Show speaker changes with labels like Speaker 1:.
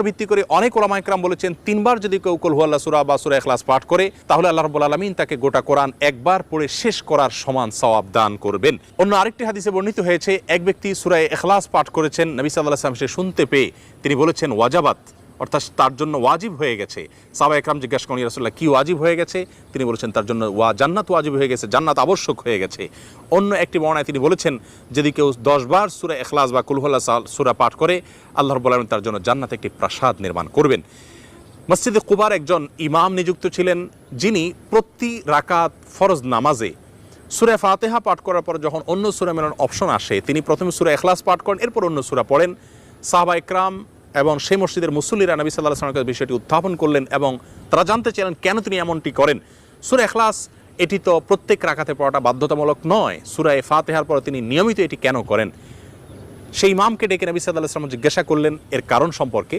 Speaker 1: ভিত্তি করে অনেক ওলামা ইকরাম বলেছেন তিনবার যদি কেউ কুল হুয়াল্লাহ সূরা বা সূরা ইখলাস পাঠ করে তাহলে আল্লাহ রাব্বুল আলামিন তাকে গোটা কোরআন একবার পড়ে শেষ করার সমান সওয়াব দান করবেন। অন্য আরেকটি হাদিসে বর্ণিত হয়েছে এক ব্যক্তি সূরা ইখলাস পাঠ করেছেন, নবী সাল্লাল্লাহু আলাইহি ওয়াসাল্লাম সে শুনতে পেয়ে তিনি বলেছেন ওয়াজাবাত, অর্থাৎ তার জন্য ওয়াজিব হয়ে গেছে। সাহাবা ইকরাম জিজ্ঞাসা করেন ইয়া রাসূলুল্লাহ কি ওয়াজিব হয়ে গেছে? তিনি বলেছেন তার জন্য জান্নাত ওয়াজিব হয়ে গেছে, জান্নাত আবশ্যক হয়ে গেছে। অন্য একটি বর্ণনায় তিনি বলেছেন যদি কেউ 10 বার সূরা ইখলাস বা কুল হুয়াল্লাহ সূরা পাঠ করে আল্লাহ রাব্বুল আলামিন তার জন্য জান্নাতে একটি প্রাসাদ নির্মাণ করবেন। মসজিদে কুবার একজন ইমাম নিযুক্ত ছিলেন যিনি প্রতি রাকাত ফরজ নামাজে সূরা ফাতিহা পাঠ করার পর যখন অন্য সূরা মেলানোর অপশন আসে তিনি প্রথমে সূরা ইখলাস পাঠ করেন, এরপর অন্য সূরা পড়েন। সাহাবা ইকরাম এবং সেই মসজিদের মুসল্লিরা নবী সাল্লাল্লাহু আলাইহি ওয়াসাল্লামের বিষয়টি উত্থাপন করলেন এবং তারা জানতে চাইলেন কেন তিনি এমনটি করেন। সূরা ইখলাস এটি তো প্রত্যেক রাকাতে পড়াটা বাধ্যতামূলক নয়, সূরা ফাতিহার পর তিনি নিয়মিত এটি কেন করেন? সেই ইমামকে ডেকে নবী সাল্লাল্লাহু আলাইহি ওয়াসাল্লাম জিজ্ঞাসা করলেন এর কারণ সম্পর্কে।